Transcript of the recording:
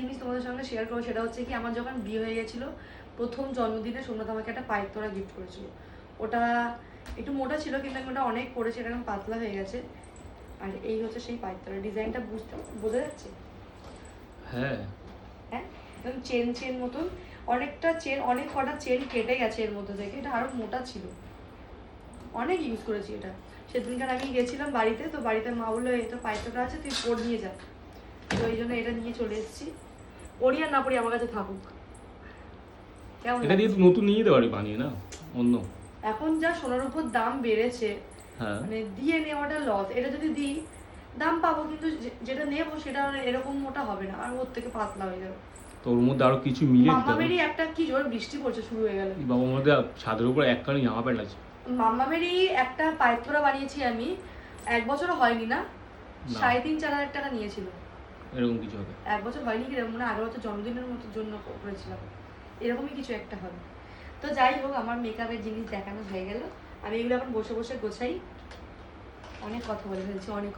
জিনিস তোমাদের সঙ্গে শেয়ার করবো, সেটা হচ্ছে কি আমার যখন বিয়ে হয়ে গেছিলো প্রথম জন্মদিনে সোমনাথ আমাকে একটা পায়ের তোড়া গিফট করেছিল। ওটা একটু মোটা ছিল কিন্তু আমি ওটা অনেক পরেছি, এটা এখন পাতলা হয়ে গেছে। আর এই হচ্ছে সেই পায়ের তোড়া, ডিজাইনটা বোঝা যাচ্ছে? হ্যাঁ হ্যাঁ, এবং চেন চেন মতন অনেকটা চেন, অনেক কটা চেন কেটে গেছে এর মধ্যে থেকে, এটা আরো মোটা ছিল, অনেক ইউজ করেছি এটা। সেদিনকার আমি গেছিলাম বাড়িতে, তো বাড়িতে মা বললো এটা পায়ের তোড়া আছে তুই পর নিয়ে যা, তো ওই জন্য এটা নিয়ে চলে এসেছি। পড়ি আর না পড়ি আমার কাছে থাকুক। কেমন এটা দিয়ে তো নতুন নিয়ে যেতে পারি বানিয়ে, না অন্য। এখন যা সোনার উপর দাম বেড়েছে, হ্যাঁ মানে দিয়ে নেওয়াটা লস। এটা যদি দিই দাম পাবো, কিন্তু যেটা নেবো সেটা এরকম মোটা হবে না, আর ওর থেকে পাতলা হয়ে যাবে। তো ওর মধ্যে আরো কিছু মিলিয়ে দিতে হবে। মামামেরই একটা কি জোর বৃষ্টি পড়ছে, শুরু হয়ে গেল। বাবার মধ্যে ছাদের উপর একখানি জামা প্যান্ট আছে। মামামেরই একটা পায়ের তোড়া বানিয়েছি আমি, 1 বছরও হয়নি না, 3,500-4,000 টাকা নিয়েছিল। এরকম কিছু হবে। 1 বছর হয়নি কি, মানে 8 বছর জন্মদিনের মতো জন্য করেছিলাম, এরকমই কিছু একটা হবে। তো যাই হোক, আমার মেকআপের জিনিস দেখানো হয়ে গেল, আমি এগুলো এখন বসে বসে গোছাই। অনেক কথা বলে ফেলছি, অনেক কথা।